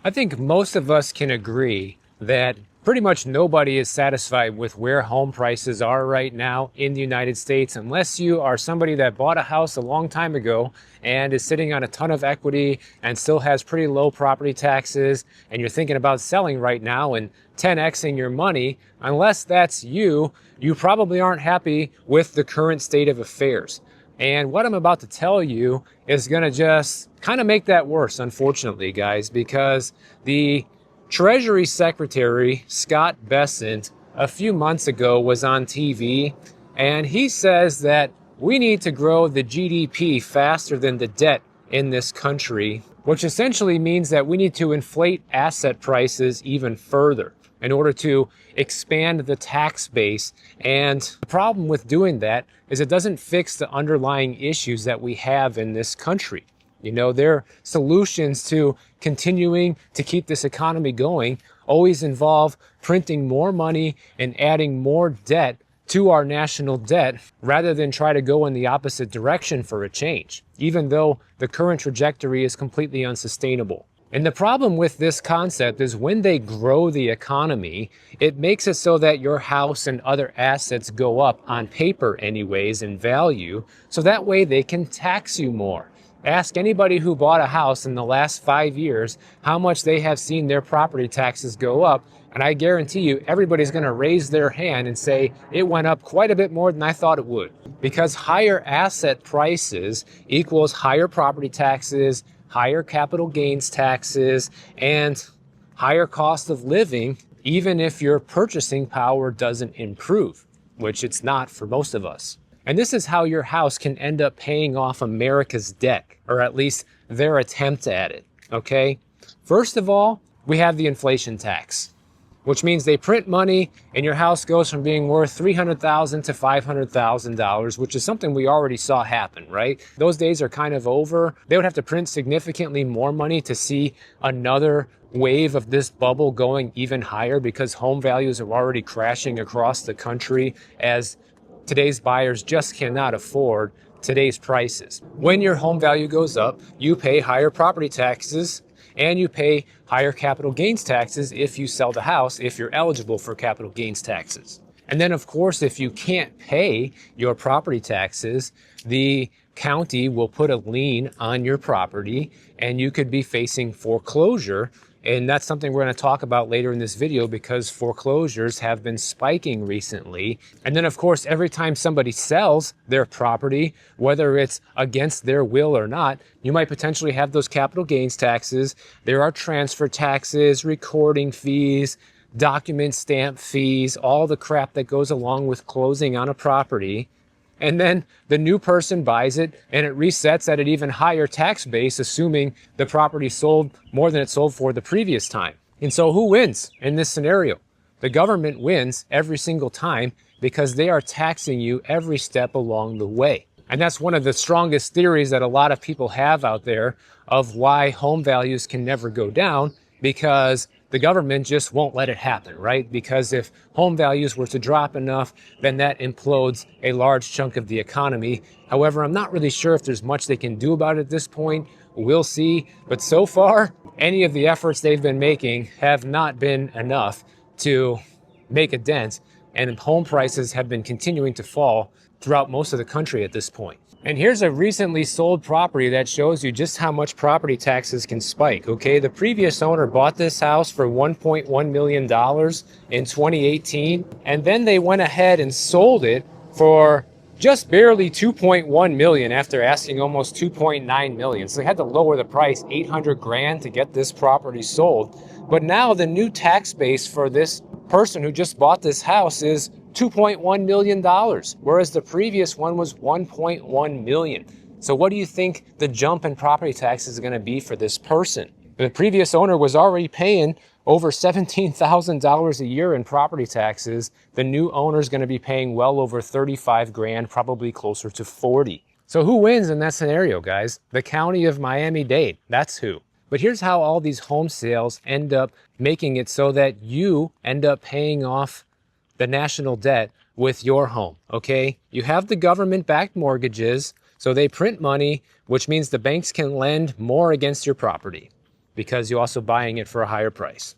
I think most of us can agree that pretty much nobody is satisfied with where home prices are right now in the United States, unless you are somebody that bought a house a long time ago and is sitting on a ton of equity and still has pretty low property taxes, and you're thinking about selling right now and 10xing your money. Unless that's you, you probably aren't happy with the current state of affairs. And what I'm about to tell you is going to just kind of make that worse, unfortunately, guys, because the Treasury Secretary, Scott Bessent, a few months ago was on TV, and he says that we need to grow the GDP faster than the debt in this country, which essentially means that we need to inflate asset prices even further in order to expand the tax base. And the problem with doing that is it doesn't fix the underlying issues that we have in this country. You know, their solutions to continuing to keep this economy going always involve printing more money and adding more debt to our national debt rather than try to go in the opposite direction for a change, even though the current trajectory is completely unsustainable. And the problem with this concept is when they grow the economy, it makes it so that your house and other assets go up on paper anyways in value, so that way they can tax you more. Ask anybody who bought a house in the last 5 years how much they have seen their property taxes go up, and I guarantee you everybody's going to raise their hand and say it went up quite a bit more than I thought it would. Because higher asset prices equals higher property taxes, higher capital gains taxes, and higher cost of living, even if your purchasing power doesn't improve, which it's not for most of us. And this is how your house can end up paying off America's debt, or at least their attempt at it, okay? First of all, we have the inflation tax, which means they print money and your house goes from being worth $300,000 to $500,000, which is something we already saw happen, right? Those days are kind of over. They would have to print significantly more money to see another wave of this bubble going even higher, because home values are already crashing across the country as today's buyers just cannot afford today's prices. When your home value goes up, you pay higher property taxes and you pay higher capital gains taxes if you sell the house, if you're eligible for capital gains taxes. And then, of course, if you can't pay your property taxes, the county will put a lien on your property and you could be facing foreclosure. And that's something we're going to talk about later in this video, because foreclosures have been spiking recently. And then, of course, every time somebody sells their property, whether it's against their will or not, you might potentially have those capital gains taxes. There are transfer taxes, recording fees, document stamp fees, all the crap that goes along with closing on a property. And then the new person buys it and it resets at an even higher tax base, assuming the property sold more than it sold for the previous time. And so who wins in this scenario? The government wins every single time because they are taxing you every step along the way. And that's one of the strongest theories that a lot of people have out there of why home values can never go down, because the government just won't let it happen, right? Because if home values were to drop enough, then that implodes a large chunk of the economy. However, I'm not really sure if there's much they can do about it at this point. We'll see. But so far, any of the efforts they've been making have not been enough to make a dent, and home prices have been continuing to fall throughout most of the country at this point. And here's a recently sold property that shows you just how much property taxes can spike, okay? The previous owner bought this house for $1.1 million in 2018, and then they went ahead and sold it for just barely $2.1 million after asking almost $2.9 million. So they had to lower the price $800,000 to get this property sold. But now the new tax base for this person who just bought this house is $2.1 million, whereas the previous one was $1.1 million. So what do you think the jump in property tax is going to be for this person? The previous owner was already paying over $17,000 a year in property taxes. The new owner is going to be paying well over $35,000, probably closer to 40. So who wins in that scenario, guys? The county of Miami-Dade, that's who. But here's how all these home sales end up making it so that you end up paying off the national debt with your home, okay? You have the government-backed mortgages, so they print money, which means the banks can lend more against your property. because you're also buying it for a higher price.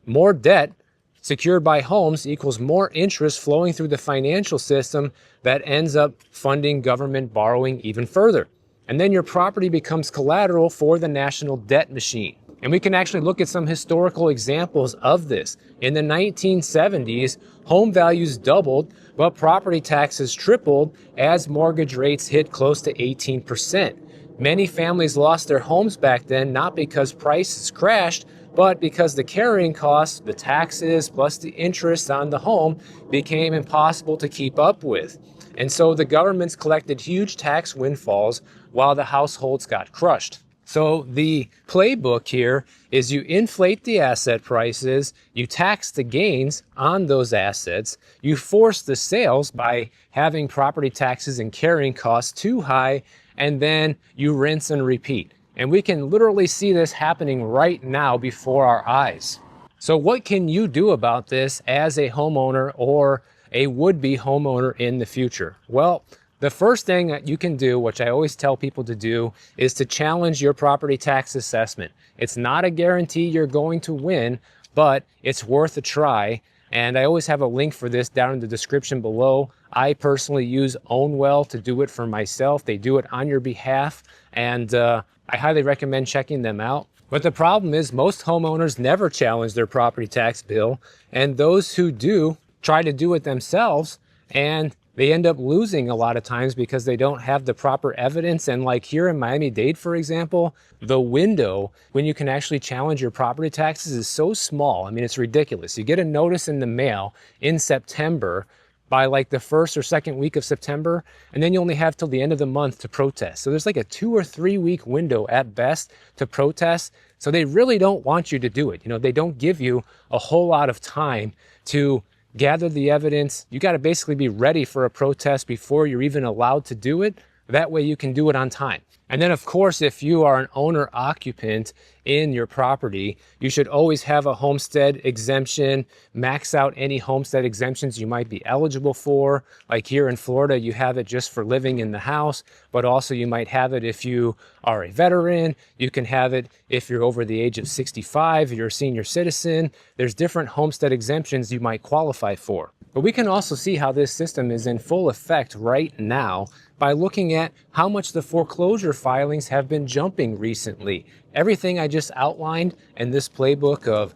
More debt secured by homes equals more interest flowing through the financial system that ends up funding government borrowing even further. And then your property becomes collateral for the national debt machine. And we can actually look at some historical examples of this. In the 1970s, home values doubled, but property taxes tripled as mortgage rates hit close to 18%. Many families lost their homes back then, not because prices crashed, but because the carrying costs, the taxes, plus the interest on the home became impossible to keep up with. And so the governments collected huge tax windfalls while the households got crushed. So the playbook here is you inflate the asset prices, you tax the gains on those assets, you force the sales by having property taxes and carrying costs too high, and then you rinse and repeat. And we can literally see this happening right now before our eyes. So what can you do about this as a homeowner or a would-be homeowner in the future? Well, the first thing that you can do, which I always tell people to do, is to challenge your property tax assessment. It's not a guarantee you're going to win, but it's worth a try. And I always have a link for this down in the description below. I personally use Ownwell to do it for myself. They do it on your behalf, and I highly recommend checking them out. But the problem is most homeowners never challenge their property tax bill, and those who do try to do it themselves, and they end up losing a lot of times because they don't have the proper evidence. And like here in Miami-Dade, for example, the window when you can actually challenge your property taxes is so small. I mean, it's ridiculous. You get a notice in the mail in September by like the first or second week of September, and then you only have till the end of the month to protest. So there's like a 2 or 3 week window at best to protest. So they really don't want you to do it. You know, they don't give you a whole lot of time to gather the evidence. You got to basically be ready for a protest before you're even allowed to do it. That way you can do it on time. And then of course, if you are an owner occupant in your property, you should always have a homestead exemption, max out any homestead exemptions you might be eligible for. Like here in Florida, you have it just for living in the house, but also you might have it if you are a veteran. You can have it if you're over the age of 65, you're a senior citizen. There's different homestead exemptions you might qualify for. But we can also see how this system is in full effect right now by looking at how much the foreclosure filings have been jumping recently. Everything I just outlined in this playbook of,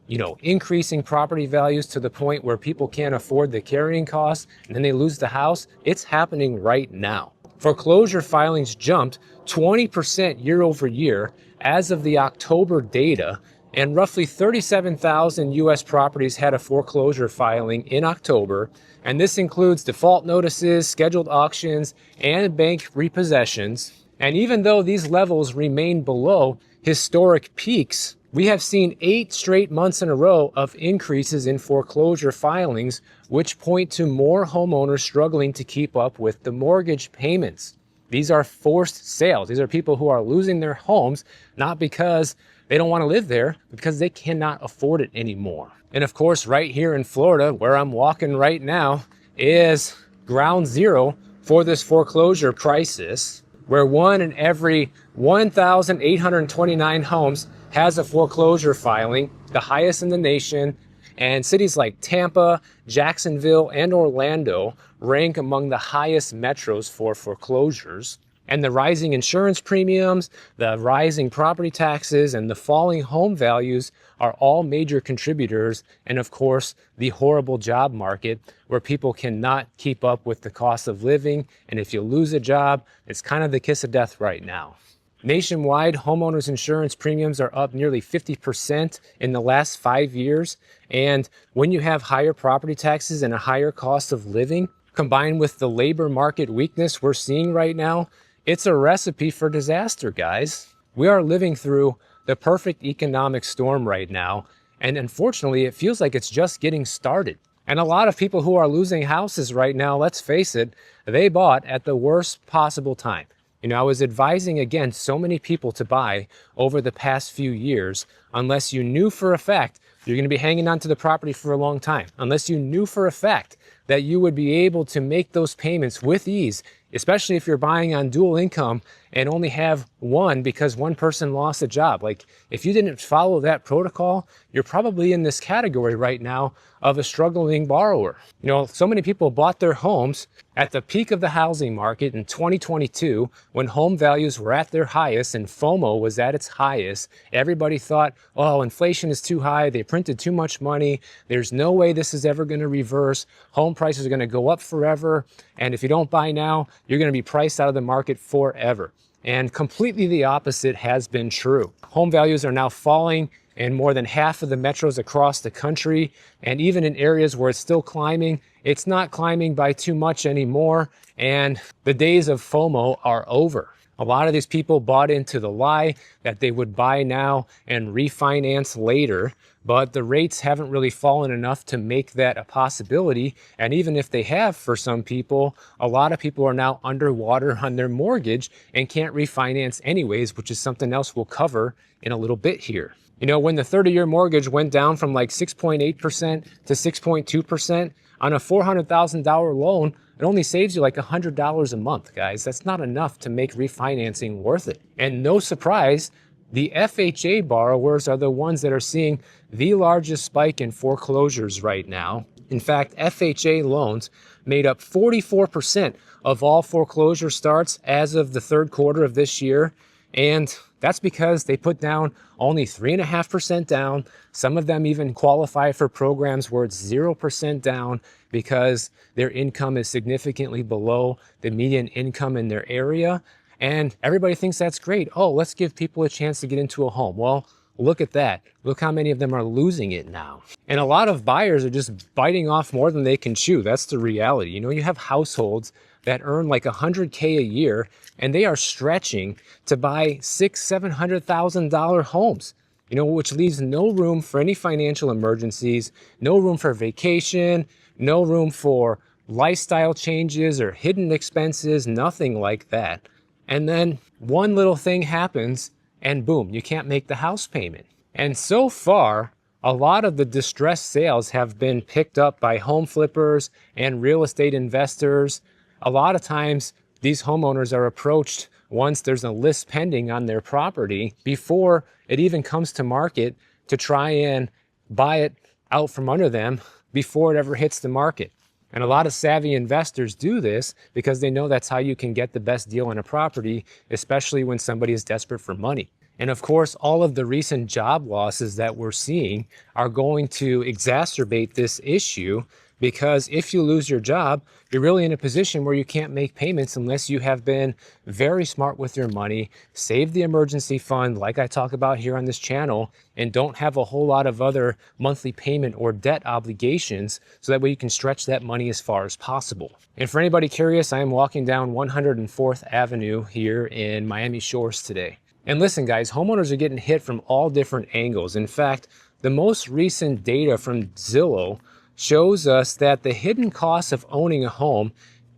increasing property values to the point where people can't afford the carrying costs and then they lose the house, it's happening right now. Foreclosure filings jumped 20% year over year as of the October data, and roughly 37,000 U.S. properties had a foreclosure filing in October, and this includes default notices, scheduled auctions, and bank repossessions. And even though these levels remain below historic peaks, we have seen 8 straight months in a row of increases in foreclosure filings, which point to more homeowners struggling to keep up with the mortgage payments. These are forced sales. These are people who are losing their homes, not because they don't want to live there, but because they cannot afford it anymore. And of course, right here in Florida, where I'm walking right now, is ground zero for this foreclosure crisis, where 1 in every 1,829 homes has a foreclosure filing, the highest in the nation. And cities like Tampa, Jacksonville, and Orlando rank among the highest metros for foreclosures. And the rising insurance premiums, the rising property taxes, and the falling home values are all major contributors. And of course, the horrible job market where people cannot keep up with the cost of living. And if you lose a job, it's kind of the kiss of death right now. Nationwide, homeowners insurance premiums are up nearly 50% in the last 5 years. And when you have higher property taxes and a higher cost of living, combined with the labor market weakness we're seeing right now, it's a recipe for disaster, guys. We are living through the perfect economic storm right now, and unfortunately, it feels like it's just getting started. And a lot of people who are losing houses right now, let's face it, they bought at the worst possible time. I was advising against so many people to buy over the past few years, unless you knew for a fact you're going to be hanging on to the property for a long time, unless you knew for a fact that you would be able to make those payments with ease especially if you're buying on dual income and only have one because one person lost a job. Like, if you didn't follow that protocol, you're probably in this category right now of a struggling borrower. You know, so many people bought their homes at the peak of the housing market in 2022 when home values were at their highest and FOMO was at its highest. Everybody thought, oh, inflation is too high, they printed too much money, there's no way this is ever going to reverse, home prices are going to go up forever, and if you don't buy now, you're going to be priced out of the market forever. And completely the opposite has been true. Home values are now falling in more than half of the metros across the country, and even in areas where it's still climbing, it's not climbing by too much anymore, and the days of FOMO are over. A lot of these people bought into the lie that they would buy now and refinance later, but the rates haven't really fallen enough to make that a possibility. And even if they have, for some people, a lot of people are now underwater on their mortgage and can't refinance anyways, which is something else we'll cover in a little bit here. You know, when the 30-year mortgage went down from like 6.8% to 6.2% on a $400,000 loan, it only saves you like $100 a month, guys. That's not enough to make refinancing worth it. And no surprise, the FHA borrowers are the ones that are seeing the largest spike in foreclosures right now. In fact, FHA loans made up 44% of all foreclosure starts as of the third quarter of this year. And that's because they put down only 3.5% down. Some of them even qualify for programs where it's 0% down because their income is significantly below the median income in their area. And everybody thinks that's great. Oh, let's give people a chance to get into a home. Well, look at that. Look how many of them are losing it now. And a lot of buyers are just biting off more than they can chew. That's the reality. You know, you have households that earn like $100K a year, and they are stretching to buy $600,000-$700,000 homes, you know, which leaves no room for any financial emergencies, no room for vacation, no room for lifestyle changes or hidden expenses, nothing like that. And then one little thing happens and boom, you can't make the house payment. And so far, a lot of the distressed sales have been picked up by home flippers and real estate investors. A lot of times, these homeowners are approached once there's a list pending on their property before it even comes to market to try and buy it out from under them before it ever hits the market. And a lot of savvy investors do this because they know that's how you can get the best deal on a property, especially when somebody is desperate for money. And of course, all of the recent job losses that we're seeing are going to exacerbate this issue, because if you lose your job, you're really in a position where you can't make payments unless you have been very smart with your money, save the emergency fund like I talk about here on this channel, and don't have a whole lot of other monthly payment or debt obligations, so that way you can stretch that money as far as possible. And for anybody curious, I am walking down 104th Avenue here in Miami Shores today. And listen, guys, homeowners are getting hit from all different angles. In fact, the most recent data from Zillow shows us that the hidden costs of owning a home,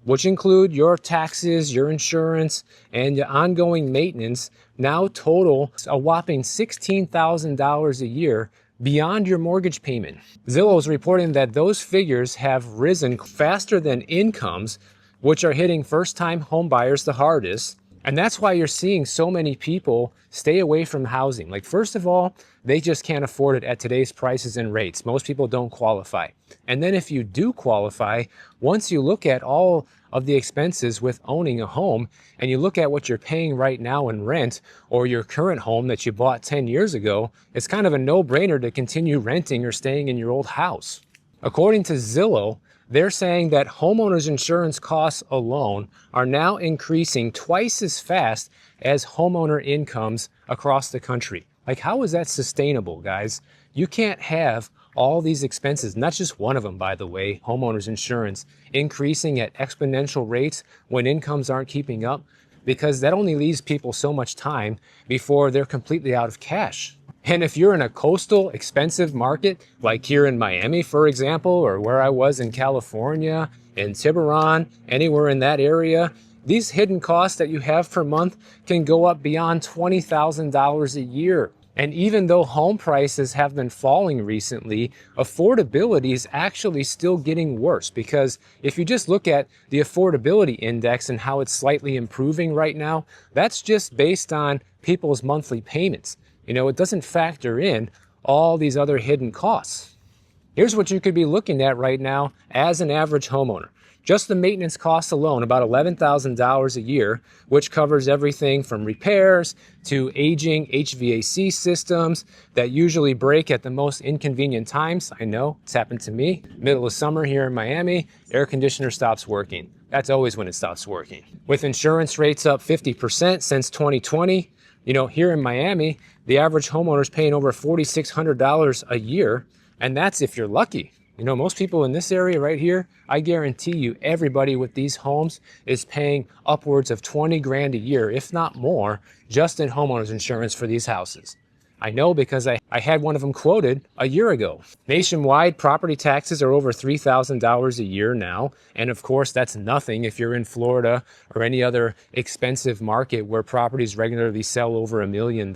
which include your taxes, your insurance, and your ongoing maintenance, now total a whopping $16,000 a year beyond your mortgage payment. Zillow is reporting that those figures have risen faster than incomes, which are hitting first-time home buyers the hardest. And that's why you're seeing so many people stay away from housing. Like, first of all, they just can't afford it at today's prices and rates. Most people don't qualify. And then if you do qualify, once you look at all of the expenses with owning a home, and you look at what you're paying right now in rent, or your current home that you bought 10 years ago, it's kind of a no-brainer to continue renting or staying in your old house. According to Zillow, they're saying that homeowners insurance costs alone are now increasing twice as fast as homeowner incomes across the country. Like, how is that sustainable, guys? You can't have all these expenses, not just one of them, by the way, homeowners insurance, increasing at exponential rates when incomes aren't keeping up, because that only leaves people so much time before they're completely out of cash. And if you're in a coastal, expensive market, like here in Miami, for example, or where I was in California, in Tiburon, anywhere in that area, these hidden costs that you have per month can go up beyond $20,000 a year. And even though home prices have been falling recently, affordability is actually still getting worse, because if you just look at the affordability index and how it's slightly improving right now, that's just based on people's monthly payments. It doesn't factor in all these other hidden costs. Here's what you could be looking at right now as an average homeowner. Just the maintenance costs alone, about $11,000 a year, which covers everything from repairs to aging HVAC systems that usually break at the most inconvenient times. I know, it's happened to me. Middle of summer here in Miami, air conditioner stops working. That's always when it stops working. With insurance rates up 50% since 2020, here in Miami, the average homeowner is paying over $4,600 a year, and that's if you're lucky. Most people in this area right here, I guarantee you everybody with these homes is paying upwards of 20 grand a year, if not more, just in homeowners insurance for these houses. I know because I had one of them quoted a year ago. Nationwide, property taxes are over $3,000 a year now. And of course, that's nothing if you're in Florida or any other expensive market where properties regularly sell over $1 million.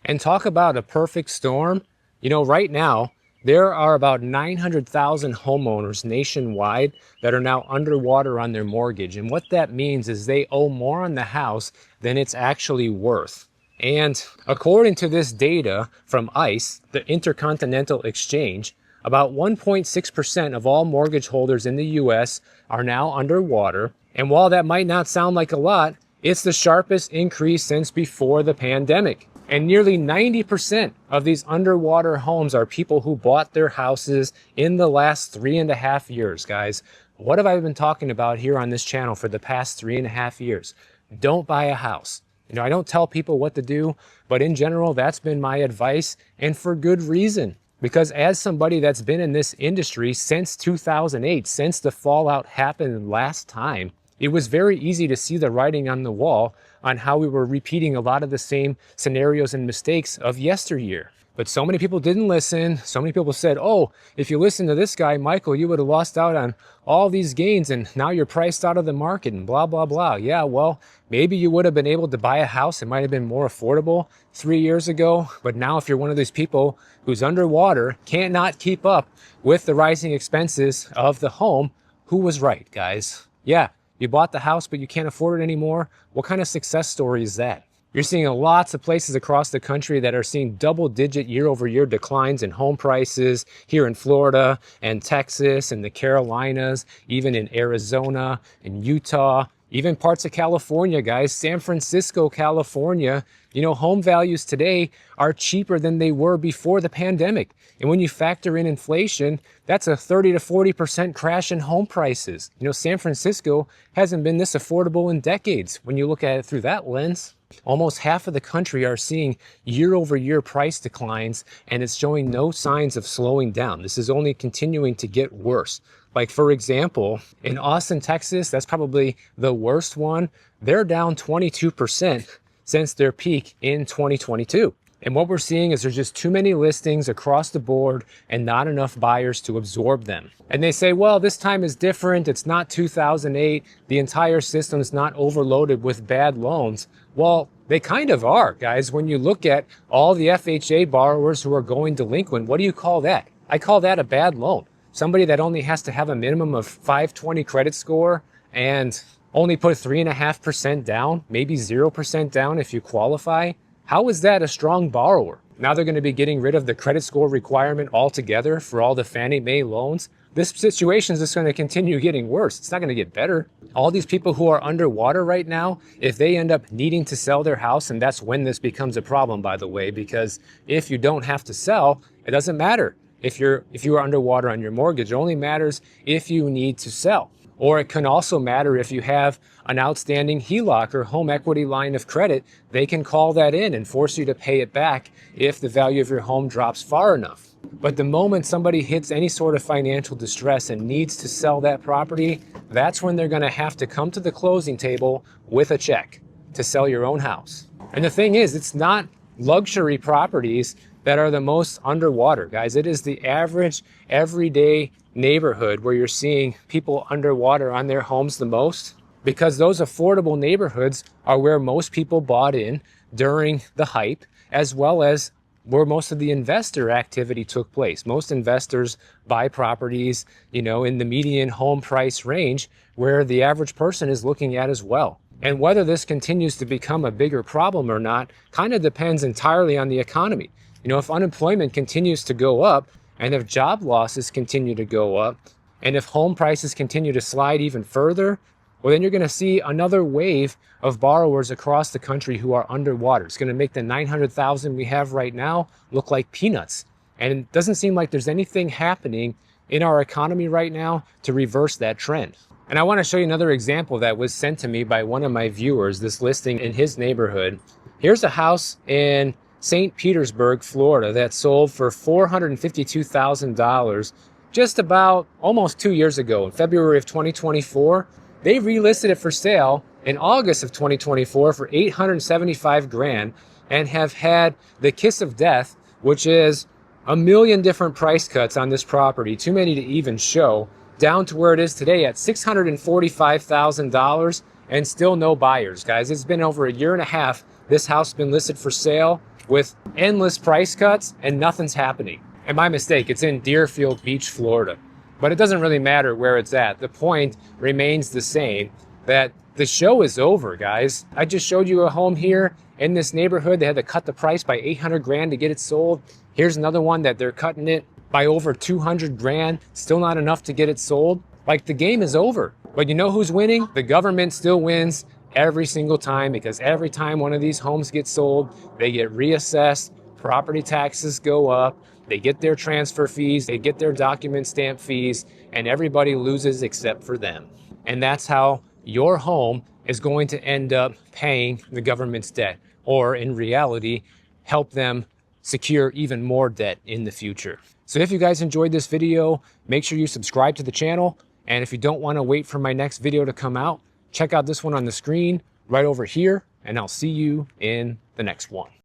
And talk about a perfect storm. Right now, there are about 900,000 homeowners nationwide that are now underwater on their mortgage. And what that means is they owe more on the house than it's actually worth. And according to this data from ICE, the Intercontinental Exchange, about 1.6% of all mortgage holders in the US are now underwater. And while that might not sound like a lot, it's the sharpest increase since before the pandemic. And nearly 90% of these underwater homes are people who bought their houses in the last 3.5 years, guys. What have I been talking about here on this channel for the past 3.5 years? Don't buy a house. I don't tell people what to do, but in general, that's been my advice, and for good reason. Because as somebody that's been in this industry since 2008, since the fallout happened last time, it was very easy to see the writing on the wall on how we were repeating a lot of the same scenarios and mistakes of yesteryear. But so many people didn't listen. So many people said, oh, if you listen to this guy, Michael, you would have lost out on all these gains and now you're priced out of the market and blah, blah, blah. Yeah, well, maybe you would have been able to buy a house. It might have been more affordable 3 years ago. But now if you're one of those people who's underwater, can't not keep up with the rising expenses of the home, who was right, guys? Yeah. You bought the house, but you can't afford it anymore. What kind of success story is that? You're seeing lots of places across the country that are seeing double-digit year-over-year declines in home prices here in Florida and Texas and the Carolinas, even in Arizona and Utah, even parts of California, guys. San Francisco, California, home values today are cheaper than they were before the pandemic. And when you factor in inflation, that's a 30 to 40% crash in home prices. San Francisco hasn't been this affordable in decades when you look at it through that lens. Almost half of the country are seeing year-over-year price declines, and it's showing no signs of slowing down. This is only continuing to get worse. Like, for example, in Austin, Texas, that's probably the worst one. They're down 22% since their peak in 2022. And what we're seeing is there's just too many listings across the board and not enough buyers to absorb them. And they say, well, this time is different. It's not 2008. The entire system is not overloaded with bad loans. Well, they kind of are, guys. When you look at all the FHA borrowers who are going delinquent, what do you call that? I call that a bad loan. Somebody that only has to have a minimum of 520 credit score and only put 3.5% down, maybe 0% down if you qualify. How is that a strong borrower? Now they're going to be getting rid of the credit score requirement altogether for all the Fannie Mae loans. This situation is just going to continue getting worse. It's not going to get better. All these people who are underwater right now, if they end up needing to sell their house, and that's when this becomes a problem, by the way, because if you don't have to sell, it doesn't matter. If you are underwater on your mortgage, it only matters if you need to sell. Or it can also matter if you have an outstanding HELOC or home equity line of credit. They can call that in and force you to pay it back if the value of your home drops far enough. But the moment somebody hits any sort of financial distress and needs to sell that property, that's when they're going to have to come to the closing table with a check to sell your own house. And the thing is, it's not luxury properties that are the most underwater, guys. It is the average, everyday neighborhood where you're seeing people underwater on their homes the most, because those affordable neighborhoods are where most people bought in during the hype as well as where most of the investor activity took place. Most investors buy properties, in the median home price range where the average person is looking at as well. And whether this continues to become a bigger problem or not kind of depends entirely on the economy. If unemployment continues to go up, and if job losses continue to go up, and if home prices continue to slide even further, well, then you're going to see another wave of borrowers across the country who are underwater. It's going to make the 900,000 we have right now look like peanuts. And it doesn't seem like there's anything happening in our economy right now to reverse that trend. And I want to show you another example that was sent to me by one of my viewers, this listing in his neighborhood. Here's a house in St. Petersburg, Florida, that sold for $452,000 just about almost 2 years ago, in February of 2024. They relisted it for sale in August of 2024 for $875,000 and have had the kiss of death, which is a million different price cuts on this property, too many to even show, down to where it is today at $645,000 and still no buyers, guys. It's been over a year and a half. This house has been listed for sale with endless price cuts and nothing's happening. And my mistake, it's in Deerfield Beach, Florida. But it doesn't really matter where it's at. The point remains the same, that the show is over, guys. I just showed you a home here in this neighborhood. They had to cut the price by $800,000 to get it sold. Here's another one that they're cutting it by over $200,000. Still not enough to get it sold. Like, the game is over. But you know who's winning? The government still wins every single time, because every time one of these homes gets sold, they get reassessed, property taxes go up, they get their transfer fees, they get their document stamp fees, and everybody loses except for them. And that's how your home is going to end up paying the government's debt, or in reality, help them secure even more debt in the future. So if you guys enjoyed this video, make sure you subscribe to the channel. And if you don't want to wait for my next video to come out, check out this one on the screen right over here, and I'll see you in the next one.